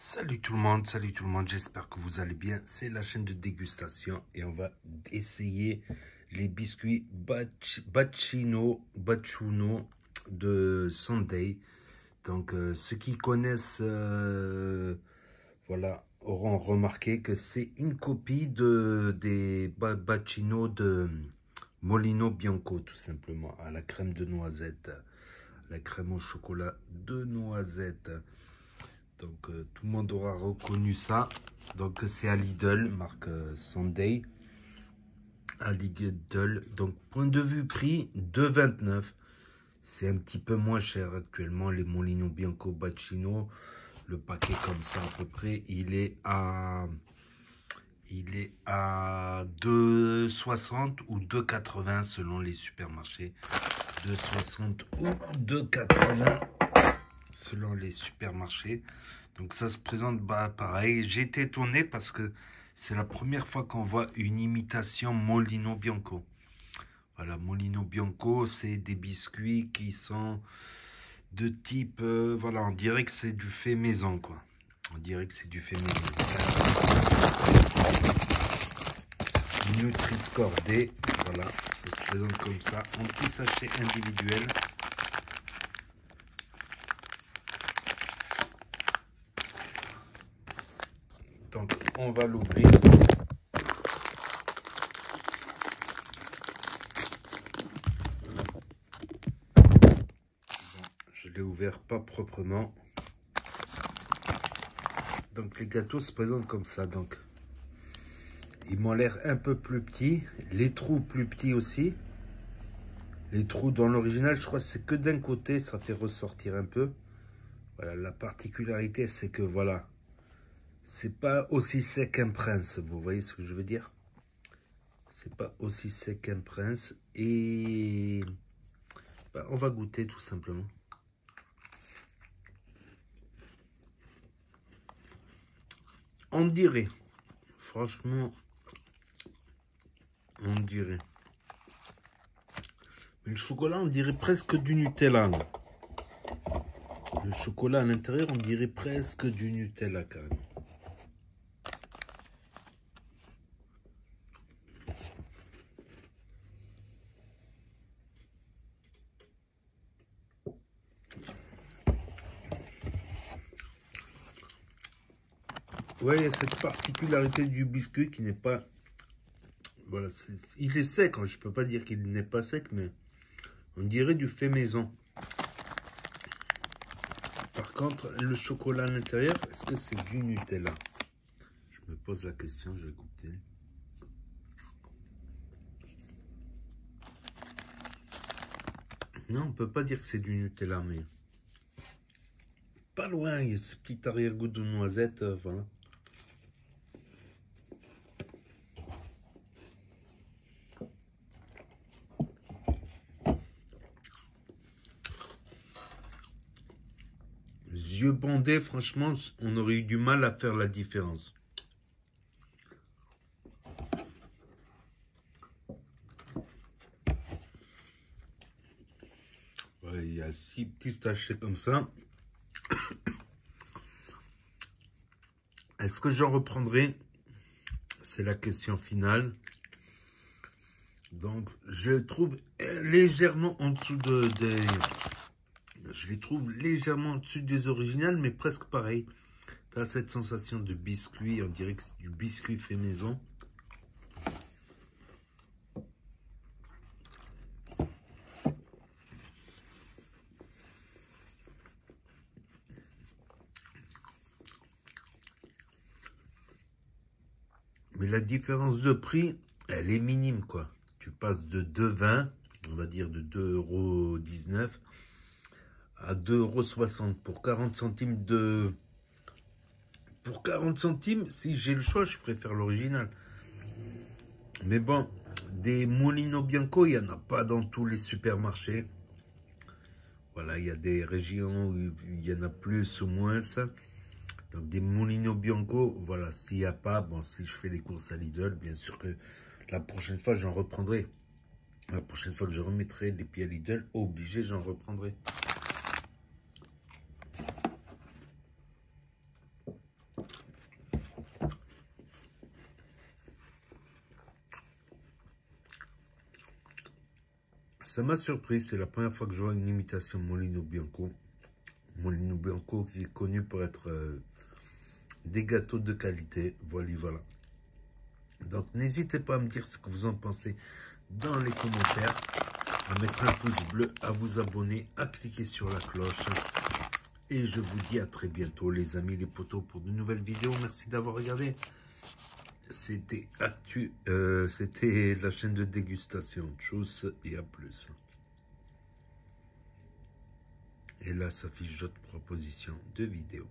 Salut tout le monde, j'espère que vous allez bien. C'est la chaîne de dégustation et on va essayer les biscuits Bacchuno de Sunday. Donc ceux qui connaissent voilà, auront remarqué que c'est une copie des Bacchino de Molino Bianco, tout simplement, à la crème de noisette, la crème au chocolat de noisette. Donc tout le monde aura reconnu ça. Donc c'est à Lidl, marque Sunday. À Lidl. Donc point de vue prix, 2,29. C'est un petit peu moins cher actuellement. Les Molino Bianco Bacchino. Le paquet comme ça à peu près, il est à 2,60 ou 2,80 selon les supermarchés. 2,60 ou 2,80 selon les supermarchés. Donc ça se présente pareil. J'ai été étonné parce que c'est la première fois qu'on voit une imitation Molino Bianco. Voilà, Molino Bianco, c'est des biscuits qui sont de type... voilà, on dirait que c'est du fait maison, quoi. On dirait que c'est du fait maison. Nutri-Score D, voilà, ça se présente comme ça. En petit sachet individuel. Donc, on va l'ouvrir. Je l'ai ouvert pas proprement. Donc, les gâteaux se présentent comme ça. Donc, ils m'ont l'air un peu plus petits. Les trous plus petits aussi. Les trous dans l'original, je crois que c'est que d'un côté. Ça fait ressortir un peu. Voilà, la particularité, c'est que voilà. C'est pas aussi sec qu'un Prince. Vous voyez ce que je veux dire? C'est pas aussi sec qu'un Prince. Et ben, on va goûter tout simplement. On dirait, franchement, on dirait. Mais le chocolat, on dirait presque du Nutella. Là. Le chocolat à l'intérieur, on dirait presque du Nutella quand même. Ouais, il y a cette particularité du biscuit qui n'est pas... Voilà, il est sec. Je ne peux pas dire qu'il n'est pas sec, mais on dirait du fait maison. Par contre, le chocolat à l'intérieur, est-ce que c'est du Nutella? Je me pose la question, je vais goûter. Non, on ne peut pas dire que c'est du Nutella, mais... Pas loin, il y a ce petit arrière-goût de noisette, voilà. Yeux bandés, franchement, on aurait eu du mal à faire la différence. Voilà, il y a 6 petits sachets comme ça. Est-ce que j'en reprendrai? C'est la question finale. Donc, je trouve légèrement en dessous je les trouve légèrement au-dessus des originales, mais presque pareil. Tu as cette sensation de biscuit, on dirait que c'est du biscuit fait maison. Mais la différence de prix, elle est minime, quoi. Tu passes de 2,20, on va dire de 2,19 € à 2,60 € pour 40 centimes de... Pour 40 centimes, si j'ai le choix, je préfère l'original. Mais bon, des Molino Bianco, il n'y en a pas dans tous les supermarchés. Voilà, il y a des régions où il y en a plus ou moins. Donc des Molino Bianco, voilà, s'il n'y a pas, bon, si je fais les courses à Lidl, bien sûr que la prochaine fois, j'en reprendrai. La prochaine fois que je remettrai les pieds à Lidl, obligé, j'en reprendrai. Ça m'a surpris, c'est la première fois que je vois une imitation Molino Bianco. Molino Bianco qui est connu pour être des gâteaux de qualité. Voilà, voilà. Donc n'hésitez pas à me dire ce que vous en pensez dans les commentaires, à mettre un pouce bleu, à vous abonner, à cliquer sur la cloche. Et je vous dis à très bientôt les amis, les potos, pour de nouvelles vidéos. Merci d'avoir regardé. C'était c'était la chaîne de dégustation. Tchuss et à plus. Et là s'affiche d'autres propositions de vidéos.